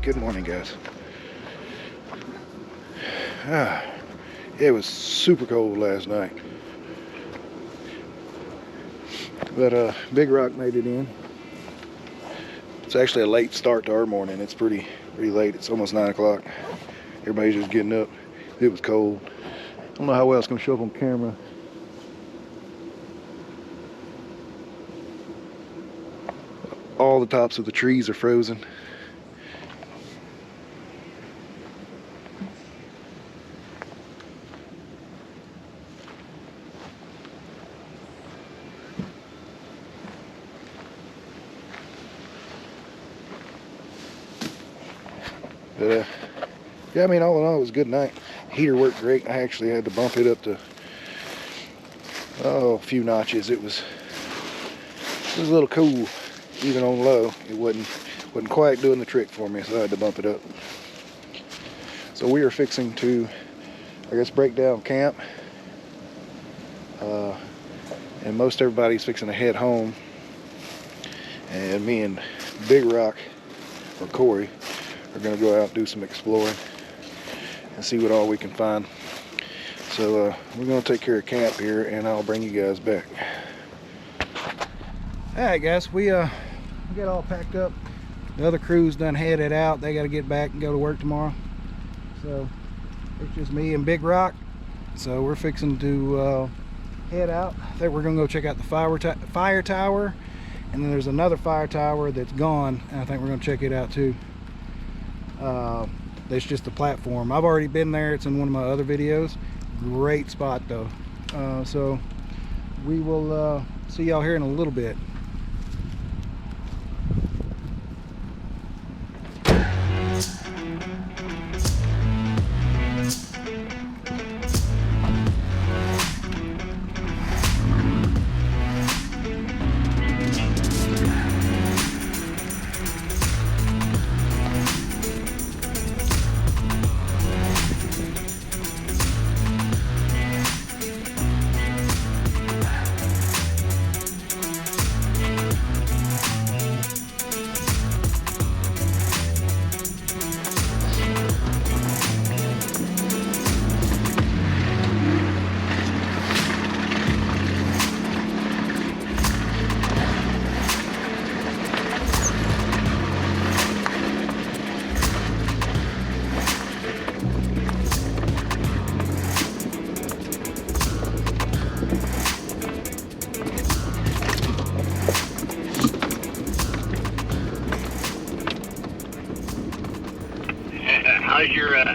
Good morning, guys. It was super cold last night, but Big Rock made it in. It's actually a late start to our morning. It's pretty late. It's almost 9 o'clock. Everybody's just getting up. It was cold. I don't know how well it's going to show up on camera. All the tops of the trees are frozen. But yeah, I mean, all in all, it was a good night. Heater worked great. I actually had to bump it up to a few notches. It was a little cool, even on low. It wasn't quite doing the trick for me, so I had to bump it up. So we are fixing to, I guess, break down camp, and most everybody's fixing to head home. And me and Big Rock, or Corey, are going to go out and do some exploring and see what all we can find. So we're going to take care of camp here, and I'll bring you guys back. Alright guys, we got all packed up. The other crew's done headed out. They got to get back and go to work tomorrow. So it's just me and Big Rock. So we're fixing to head out. I think we're going to go check out the fire tower. And then there's another fire tower that's gone, and I think we're going to check it out too. That's just a platform. I've already been there. It's in one of my other videos. Great spot though. So we will see y'all here in a little bit.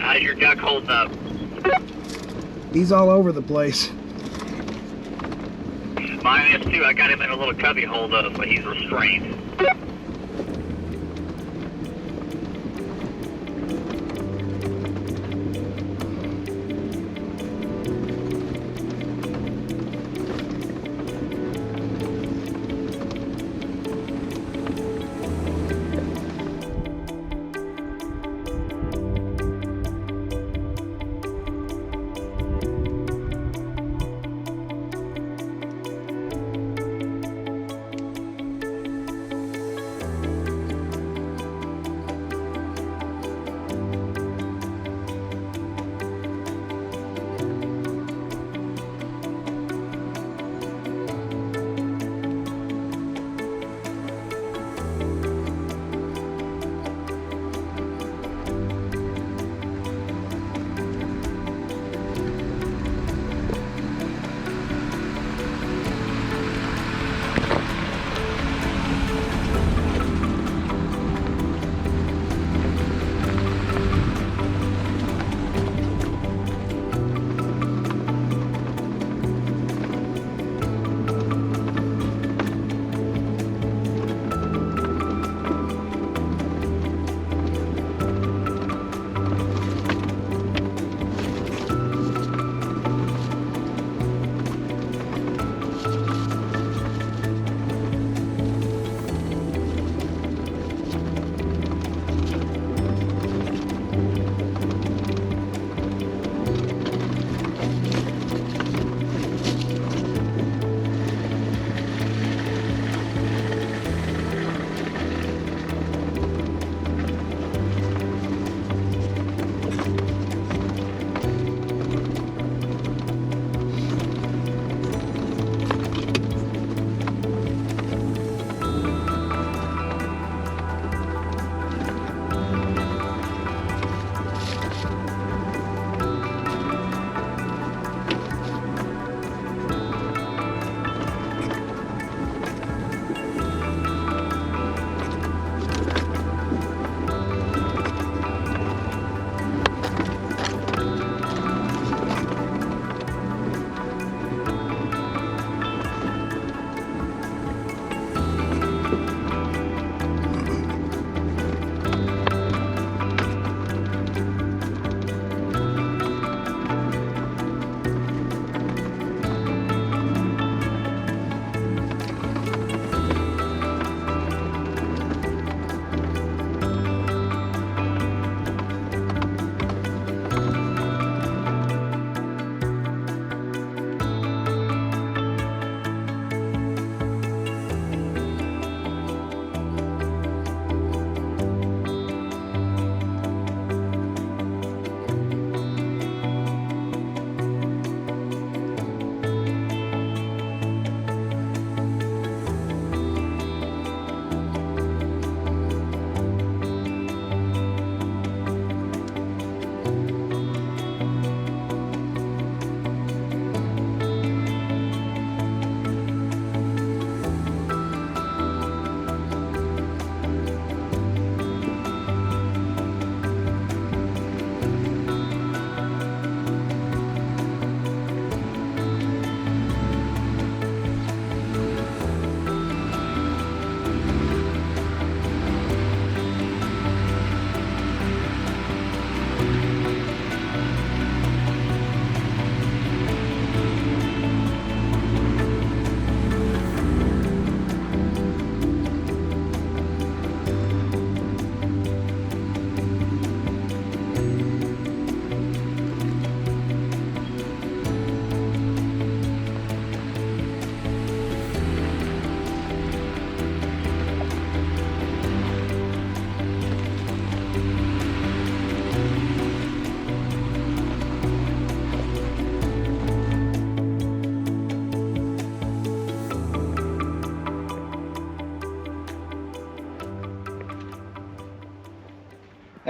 How's your duck holding up? He's all over the place. Mine is too. I got him in a little cubby hole though, so he's restrained.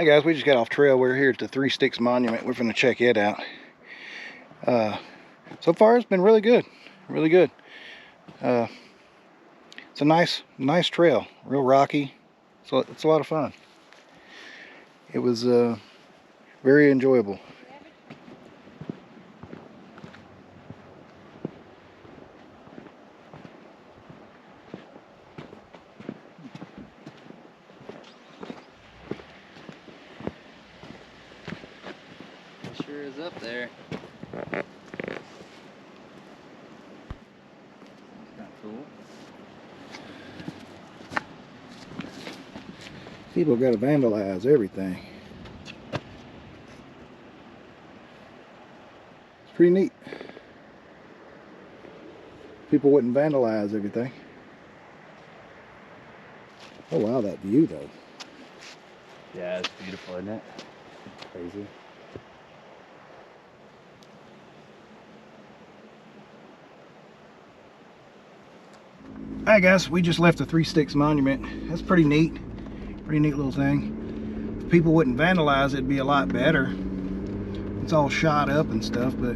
Hey guys, we just got off trail. We're here at the Three Sticks Monument. We're gonna check it out. So far it's been really good, really good. It's a nice trail, real rocky. So it's a lot of fun. It was very enjoyable. It sure is up there. That's kind of cool. People got to vandalize everything. It's pretty neat. People wouldn't vandalize everything. Oh wow, that view though. Yeah, it's beautiful, isn't it? Crazy. Alright guys, we just left the Three Sticks Monument. That's pretty neat. Pretty neat little thing. If people wouldn't vandalize it, it'd be a lot better. It's all shot up and stuff, but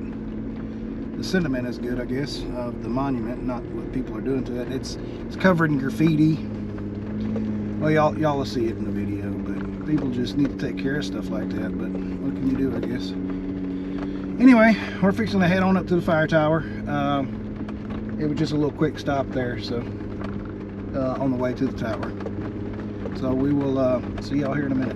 the sentiment is good, I guess, of the monument, not what people are doing to it. It's covered in graffiti. Well, y'all will see it in the video, but people just need to take care of stuff like that. But what can you do, I guess? Anyway, we're fixing to head on up to the fire tower. It was just a little quick stop there, so on the way to the tower. So we will see y'all here in a minute.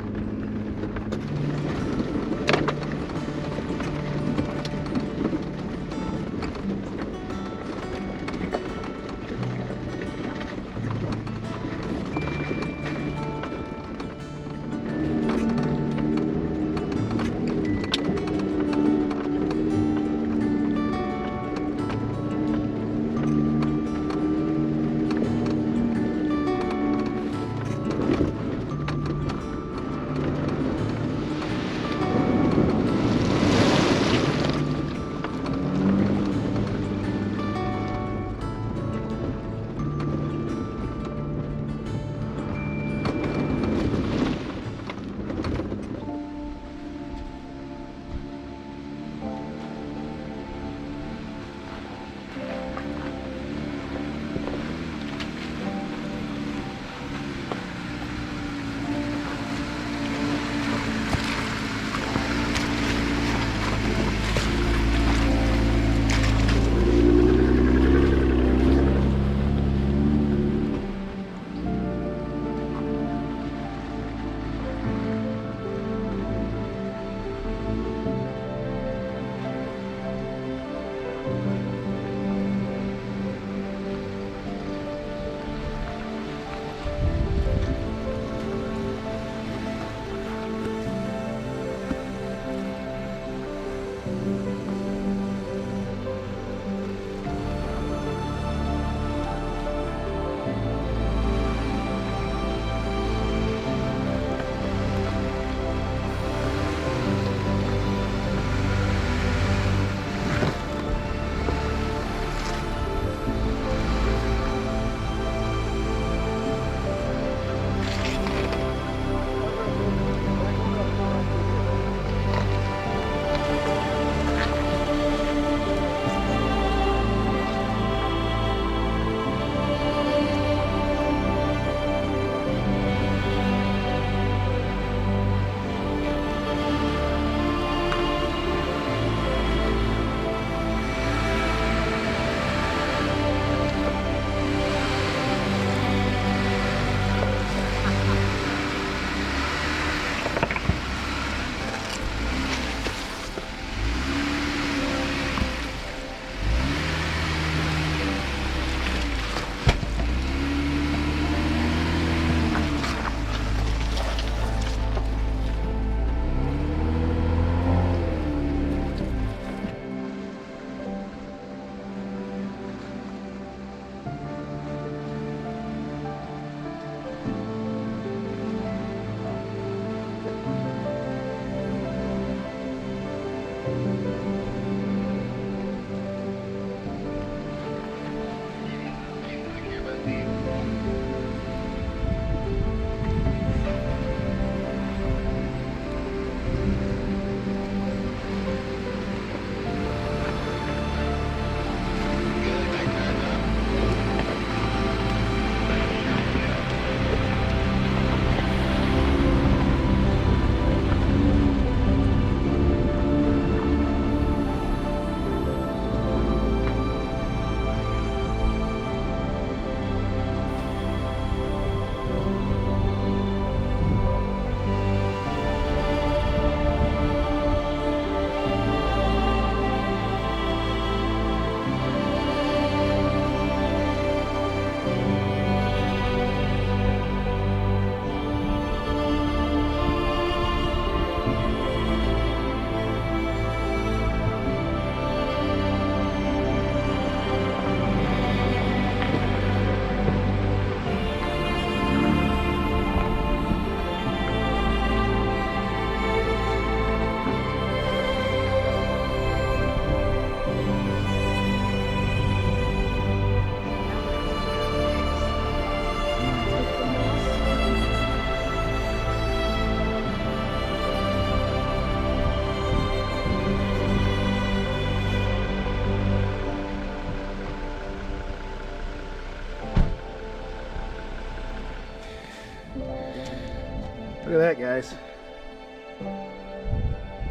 Look at that, guys.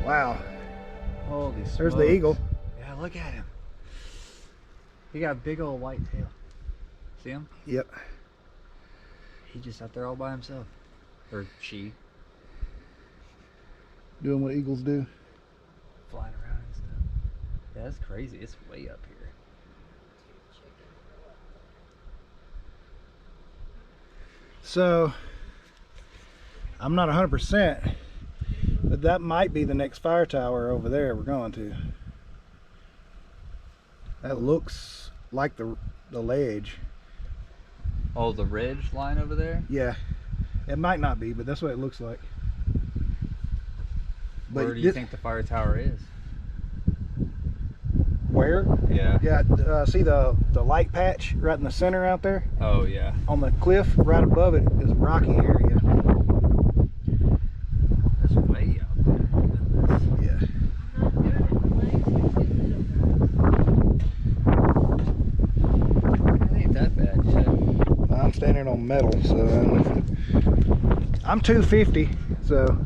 Wow. Holy smokes. There's the eagle. Yeah, look at him. He got a big old white tail. See him? Yep. He just out there all by himself. Or she. Doing what eagles do. Flying around and stuff. Yeah, that's crazy. It's way up here. So, I'm not 100%, but that might be the next fire tower over there we're going to. That looks like the ledge. Oh, the ridge line over there? Yeah. It might not be, but that's what it looks like. But Where do you think the fire tower is? Where? Yeah. Yeah, see the light patch right in the center out there? Oh, yeah. On the cliff right above it is a rocky area. That's way out there. Goodness. Yeah. It ain't that bad yet. I'm standing on metal, so I'm 250, so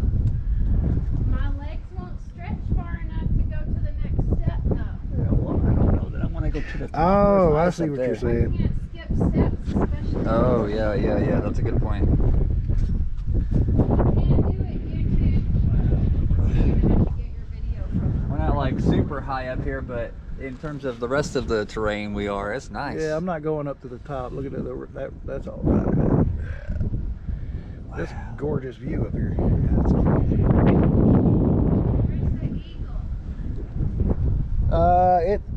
My legs won't stretch far enough to go to the next step, though. Yeah, well, I don't know that I want to go to the top. oh, I There's see ice what up you're there. saying. Can't skip steps, especially. Oh, yeah. That's a good point. Can't do it, YouTube. You're gonna have to get your video from. We're not like super high up here, but in terms of the rest of the terrain, we are. It's nice. Yeah, I'm not going up to the top. Look at that's all right. Man. Wow. That's a gorgeous view up here. That's crazy. Where's the eagle?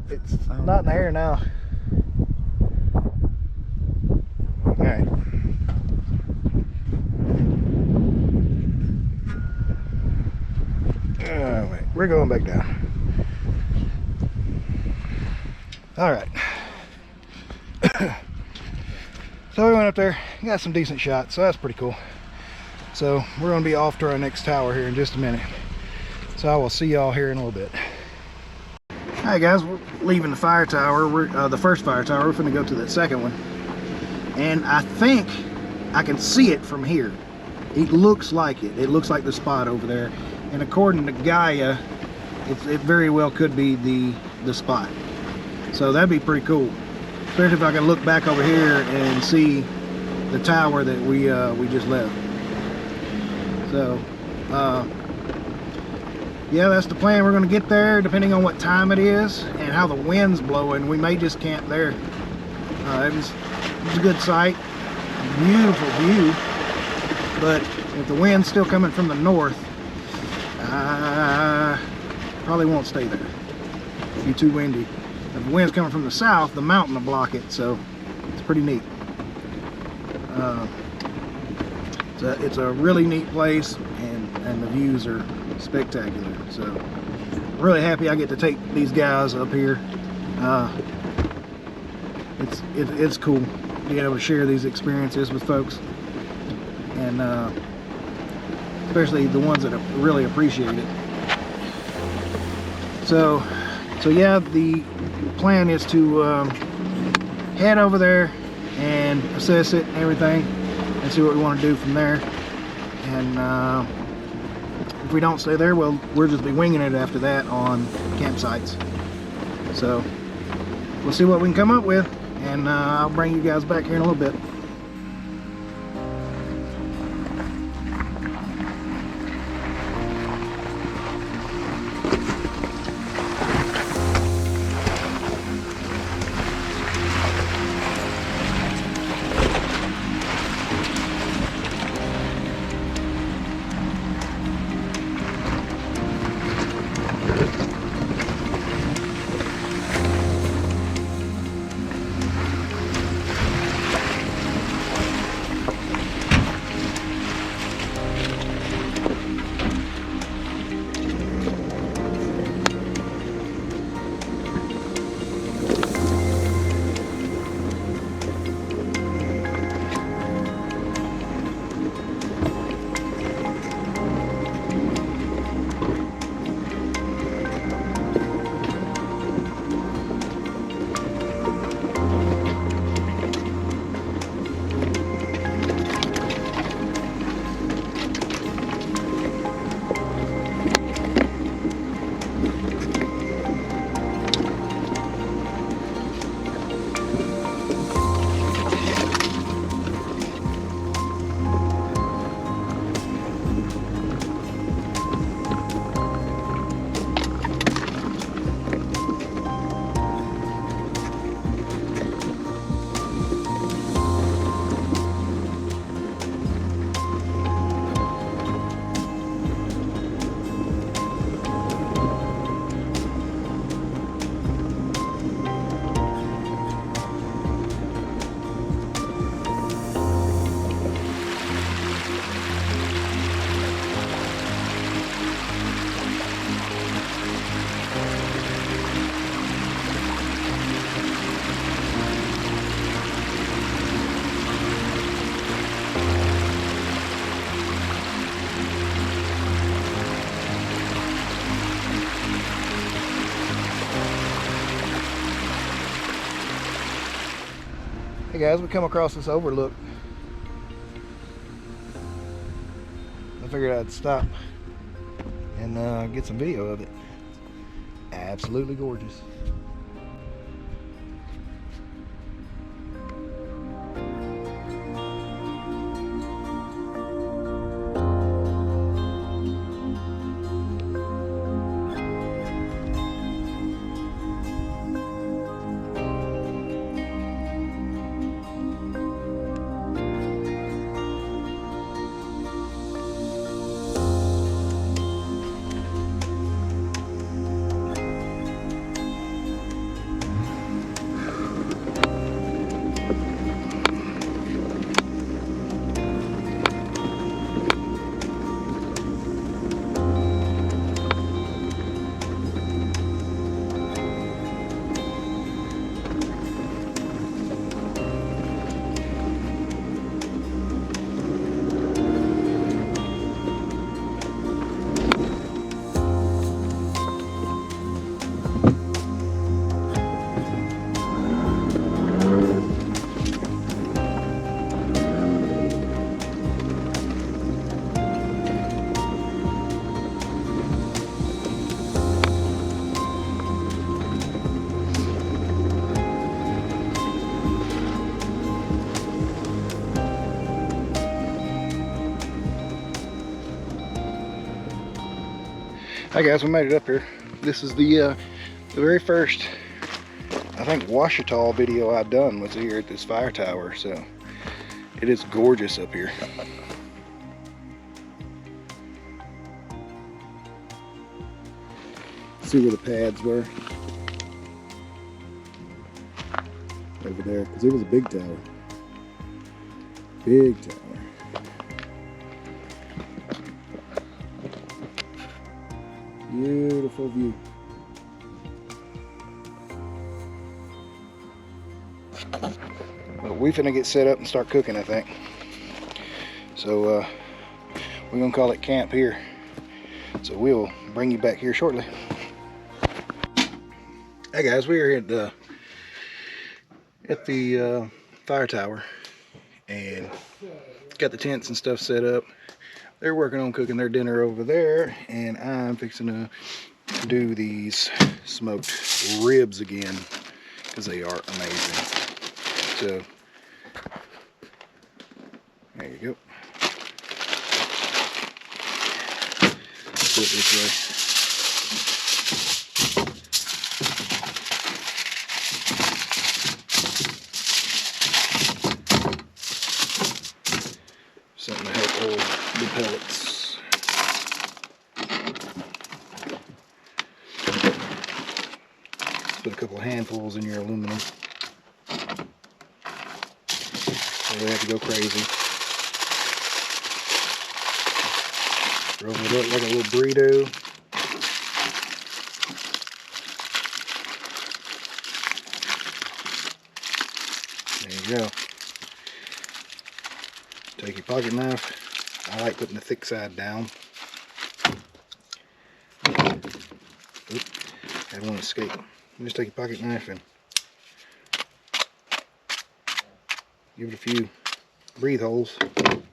It's not in the air now. Alright. Oh, wait. We're going back down. Alright. So we went up there, got some decent shots, so that's pretty cool. So we're going to be off to our next tower here in just a minute. So I will see y'all here in a little bit. Alright guys, we're leaving the fire tower. We're the first fire tower. We're going to go to the second one. And I think I can see it from here. It looks like it. It looks like the spot over there. And according to Gaia, it very well could be the spot. So that'd be pretty cool. Especially if I can look back over here and see the tower that we just left. So, yeah, that's the plan. We're going to get there depending on what time it is and how the wind's blowing. We may just camp there. It was a good sight, beautiful view. But if the wind's still coming from the north, probably won't stay there. It'll be too windy. If the wind's coming from the south, the mountain will block it, so it's pretty neat. It's a really neat place, and the views are spectacular. So I'm really happy I get to take these guys up here. It's cool being able to share these experiences with folks, and especially the ones that really appreciate it. So yeah, the plan is to head over there and assess it and everything and see what we want to do from there. And if we don't stay there, well, we'll just be winging it after that on campsites. So we'll see what we can come up with, and I'll bring you guys back here in a little bit. Hey guys, we come across this overlook. I figured I'd stop and get some video of it. Absolutely gorgeous. Hi guys, we made it up here. This is the very first, I think, Ouachita video I've done was here at this fire tower, so it is gorgeous up here. See where the pads were? Over there, because it was a big tower. Big tower. Beautiful view. But we finna get set up and start cooking, I think. So we're gonna call it camp here. So we'll bring you back here shortly. Hey guys, we are at the fire tower and got the tents and stuff set up. They're working on cooking their dinner over there, and I'm fixing to do these smoked ribs again because they are amazing. So there you go. Put it this way. Something to help hold the pellets. Put a couple of handfuls in your aluminum. So they have to go crazy. Roll it up like a little burrito. There you go. Take your pocket knife. I like putting the thick side down. Oop, had one escape. You just take your pocket knife and give it a few breathe holes. And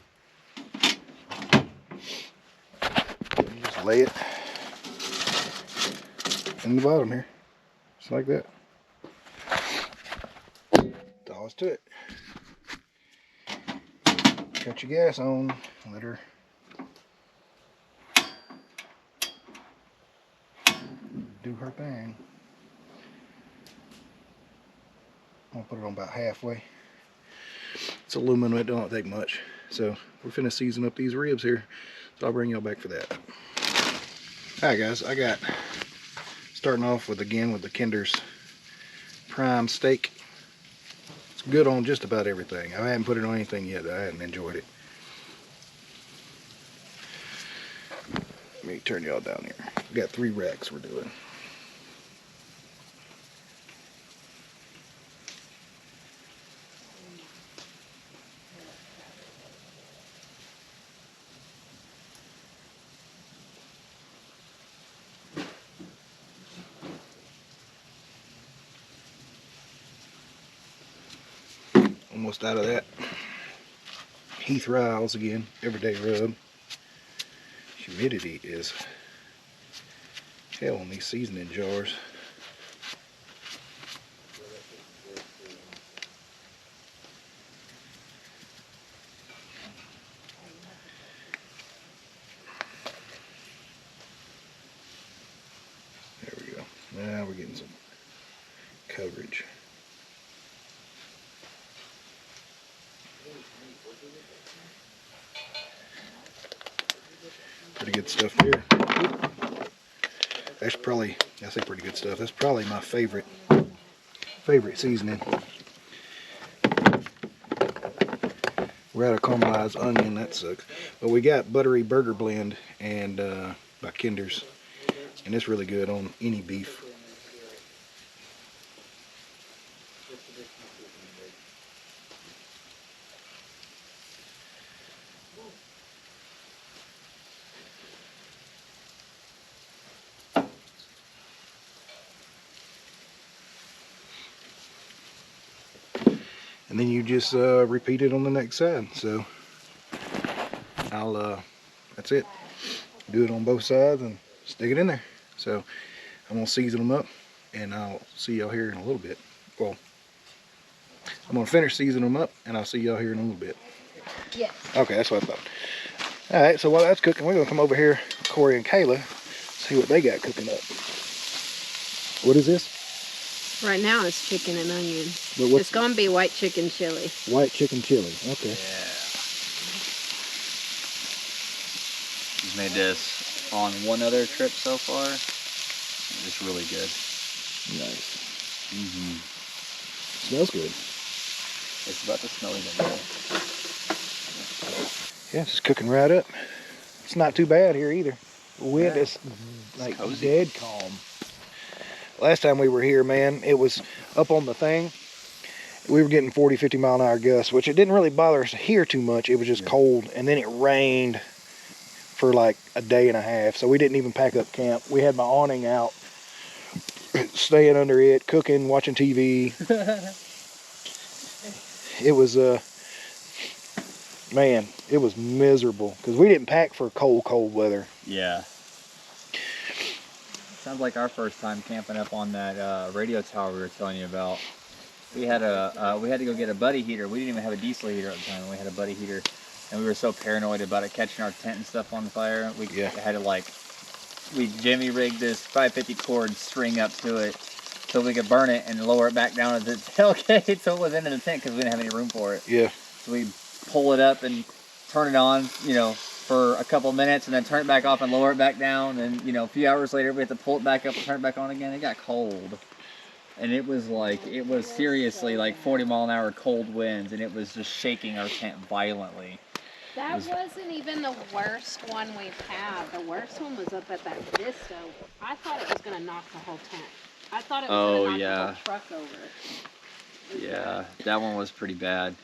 just lay it in the bottom here, just like that. Toss to it. Cut your gas on, let her do her thing. I'm gonna put it on about halfway. It's aluminum, it don't take much. So we're finna season up these ribs here. So I'll bring y'all back for that. Alright guys, I got starting off with the Kinder's prime steak. It's good on just about everything. I haven't put it on anything yet that I hadn't enjoyed it. Let me turn y'all down here. We got 3 racks we're doing. Almost out of that. Heath Riles again, everyday rub. Humidity is hell on these seasoning jars. There we go. Now we're getting some coverage. Pretty good stuff there. That's probably, I say pretty good stuff. That's probably my favorite seasoning. We're out of caramelized onion, that sucks. But we got buttery burger blend and by Kinder's, and it's really good on any beef. And then you just repeat it on the next side. So I'll that's it. Do it on both sides and stick it in there. So I'm gonna season them up, and I'll see y'all here in a little bit. Well, I'm gonna finish seasoning them up, and I'll see y'all here in a little bit. Yes. Okay, that's what I thought. All right, so while that's cooking, we're gonna come over here, Corey and Kayla, see what they got cooking up. What is this? Right now it's chicken and onion. But It's gonna be white chicken chili. White chicken chili. Okay. Yeah. He's made this on one other trip so far. It's really good. Nice. Mm-hmm. Smells good. It's about to smell even better. Yeah, it's just cooking right up. It's not too bad here either. The wind is like cozy. dead calm. Last time we were here, man, it was up on the thing. We were getting 40, 50 mile an hour gusts, which it didn't really bother us here too much. It was just cold, and then it rained for like a day and a half, so we didn't even pack up camp. We had my awning out, staying under it, cooking, watching TV. It was, man, it was miserable, because we didn't pack for cold weather. Yeah. Sounds like our first time camping up on that radio tower we were telling you about. We had to go get a buddy heater. We didn't even have a diesel heater at the time. We had a buddy heater, and we were so paranoid about it catching our tent and stuff on fire. We had to we jimmy rigged this 550 cord string up to it so we could burn it and lower it back down to the tailgate so it was into the tent because we didn't have any room for it. Yeah. So we pull it up and turn it on, you know, for a couple minutes, and then turn it back off and lower it back down, and you know, a few hours later we had to pull it back up and turn it back on again. It got cold, and it was seriously like 40 mile an hour cold winds, and it was just shaking our tent violently. That wasn't even the worst one we've had. The worst one was up at that Vista. I thought it was gonna knock the whole tent. I thought it was gonna knock the whole truck over. Yeah, that one was pretty bad.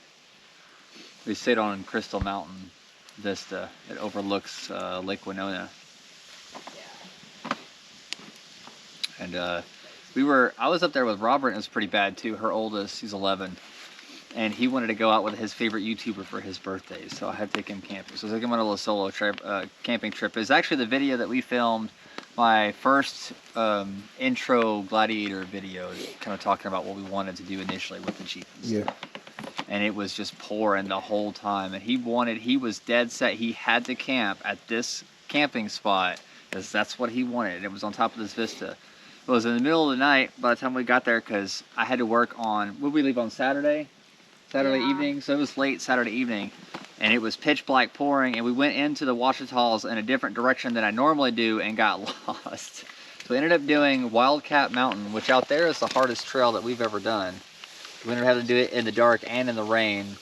We stayed on Crystal Mountain Vista. It overlooks Lake Winona. Yeah. And I was up there with Robert, and it was pretty bad too. Her oldest, he's 11, and he wanted to go out with his favorite YouTuber for his birthday, so I had to take him camping. So I took him on a little solo trip, camping trip. It's actually the video that we filmed, my first intro Gladiator video, kind of talking about what we wanted to do initially with the Jeep and stuff. Yeah. And it was just pouring the whole time, and he was dead set he had to camp at this camping spot because that's what he wanted. It was on top of this vista. It was in the middle of the night by the time we got there, because I had to work on, would we leave on Saturday evening? So it was late Saturday evening, and it was pitch black pouring, and we went into the Ouachitas in a different direction than I normally do and got lost. So we ended up doing Wildcat Mountain, which out there is the hardest trail that we've ever done. We ended up having to do it in the dark and in the rain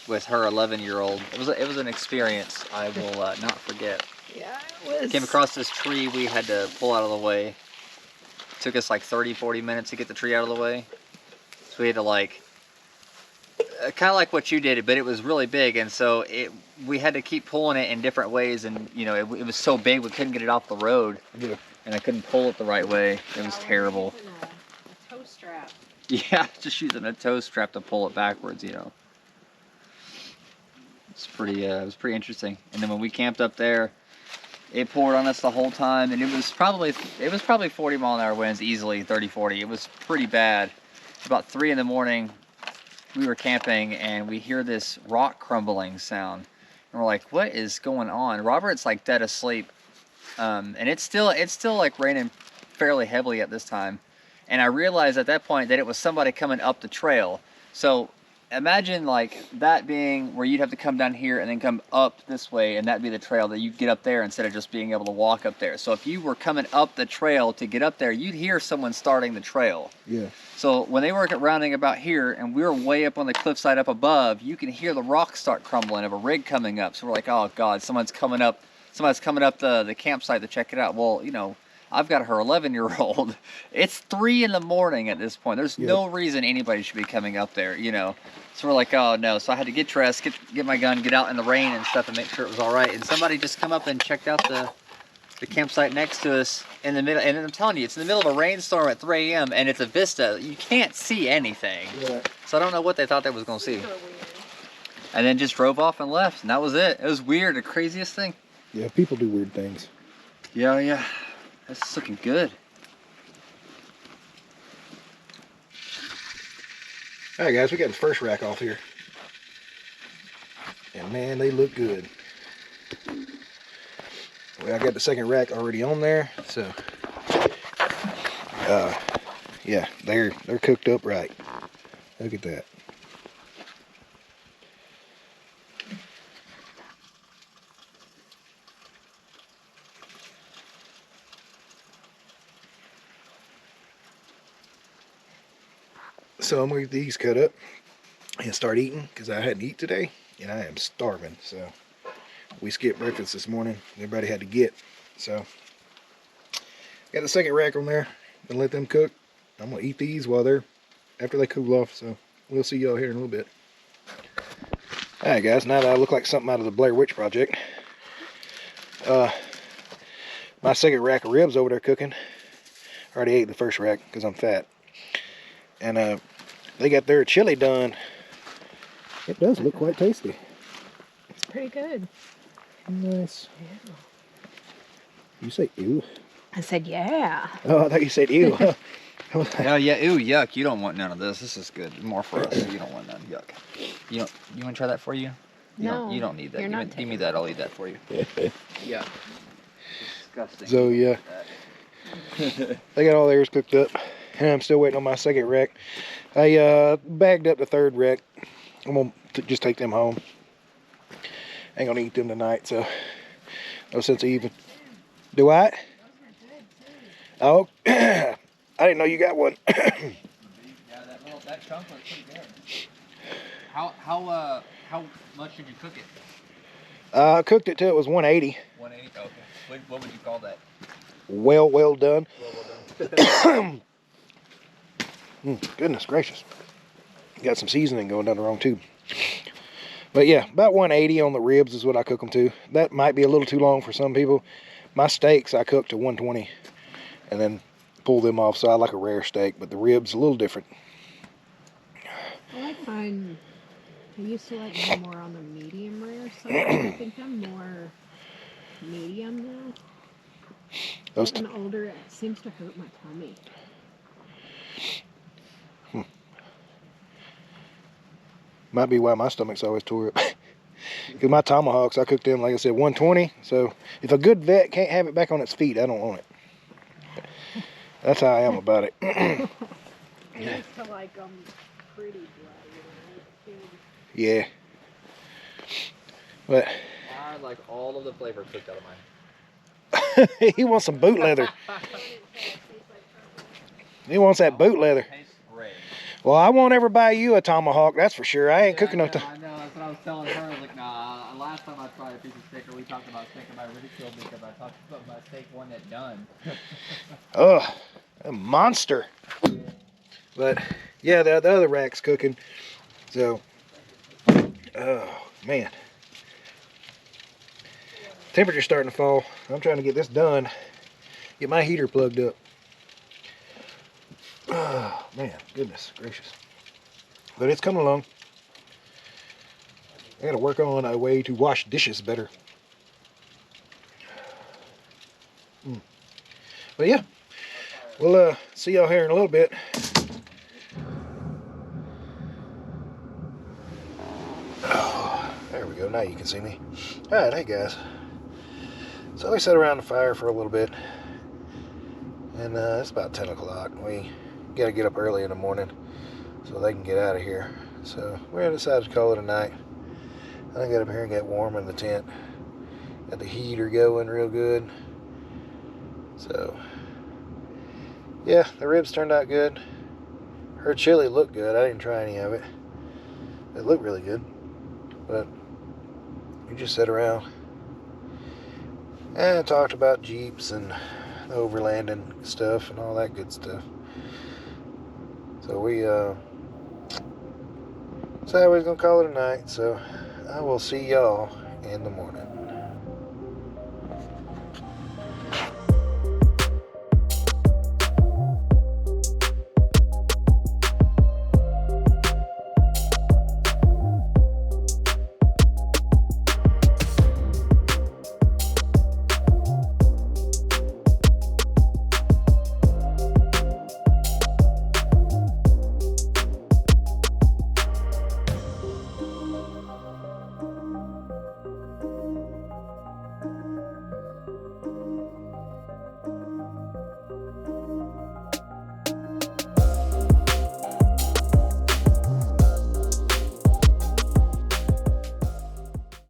with her 11-year-old. It was an experience I will not forget. Yeah, it was. Came across this tree we had to pull out of the way. It took us like 30-40 minutes to get the tree out of the way. So we had to kind of like what you did, but it was really big, and so we had to keep pulling it in different ways, and you know, it was so big we couldn't get it off the road. Yeah. And I couldn't pull it the right way. It was terrible. A toe strap. Yeah, just using a toe strap to pull it backwards, you know. it was pretty interesting. And then when we camped up there, it poured on us the whole time, and it was probably 40-mile-an-hour winds, easily 30, 40. It was pretty bad. About 3 in the morning, we were camping, and we hear this rock crumbling sound, and we're like, "What is going on?" Robert's like dead asleep, and it's still like raining fairly heavily at this time, and I realized at that point that it was somebody coming up the trail. So imagine like that being where you'd have to come down here and then come up this way, and that'd be the trail that you get up there instead of just being able to walk up there. So if you were coming up the trail to get up there, you'd hear someone starting the trail. Yeah. So when they were rounding about here and we were way up on the cliffside up above, you can hear the rocks start crumbling of a rig coming up. So we're like, oh God, someone's coming up the campsite to check it out. Well, you know, I've got her 11-year-old. It's 3 in the morning at this point. There's no reason anybody should be coming up there, you know. So we're like, oh no. So I had to get dressed, get my gun, get out in the rain and stuff and make sure it was all right. And somebody just come up and checked out the campsite next to us in the middle. And I'm telling you, it's in the middle of a rainstorm at 3 a.m. and it's a vista. You can't see anything. Yeah. So I don't know what they thought they was going to see. And then just drove off and left. And that was it. It was weird. The craziest thing. Yeah, people do weird things. Yeah. That's looking good. All right, guys, we got the first rack off here. And man, they look good. Well, I got the second rack already on there, so yeah, they're cooked up right. Look at that. So I'm gonna get these cut up and start eating because I hadn't eaten today and I am starving. So we skipped breakfast this morning. Everybody had to get. So got the second rack on there. Gonna let them cook. I'm gonna eat these after they cool off. So we'll see y'all here in a little bit. All right, guys. Now that I look like something out of the Blair Witch Project, my second rack of ribs over there cooking. I already ate the first rack because I'm fat. And they got their chili done. It does look quite tasty. It's pretty good. Nice. Yeah. You say ew? I said yeah. Oh, I thought you said ew. Yeah, ew, yuck. You don't want none of this. This is good. More for us. You don't want none. Yuck. You want to try that for you? No. You don't need that. You're not Give me that. I'll eat that for you. Yeah. Disgusting. So yeah. They got all theirs cooked up. And I'm still waiting on my second rack. I bagged up the third rack. I'm going to just take them home. Ain't going to eat them tonight, so no sense of even. Do I? Oh, I didn't know you got one. Yeah, that chunk was pretty good. How much did you cook it? I cooked it till it was 180. 180. Okay. What would you call that? Well done. Well done. Goodness gracious. Got some seasoning going down the wrong tube. But yeah, about 180 on the ribs is what I cook them to. That might be a little too long for some people. My steaks I cook to 120 and then pull them off. So I like a rare steak, but the ribs a little different. I used to like them more on the medium rare side. I think I'm more medium now. Getting older, it seems to hurt my tummy. Might be why my stomach's always tore up. Because my tomahawks, I cooked them, like I said, 120. So if a good vet can't have it back on its feet, I don't want it. That's how I am about it. I used to like them pretty bloody. Yeah. But I like all of the flavor cooked out of mine. he wants some boot leather. He wants that boot leather. Well, I won't ever buy you a tomahawk, that's for sure. I ain't cooking no I know, that's what I was telling her. I was like, nah, last time I tried a piece of steak, or we talked about steak, and I ridiculed me because I talked about my steak one that done. Ugh, a monster. But, yeah, the other rack's cooking. So, oh, man. Temperature's starting to fall. I'm trying to get this done. Get my heater plugged up. Oh, man, goodness gracious. But it's coming along. I gotta work on a way to wash dishes better. But yeah, we'll see y'all here in a little bit. Oh, there we go. Now you can see me. All right, hey guys. So we sat around the fire for a little bit, and it's about 10 o'clock. We gotta get up early in the morning so they can get out of here. So we decided to call it a night. I got up here and got warm in the tent. Got the heater going real good. So yeah, the ribs turned out good. Her chili looked good. I didn't try any of it. It looked really good. But we just sat around and talked about Jeeps and Overland and stuff and all that good stuff. So we decided we was gonna call it a night. So I will see y'all in the morning.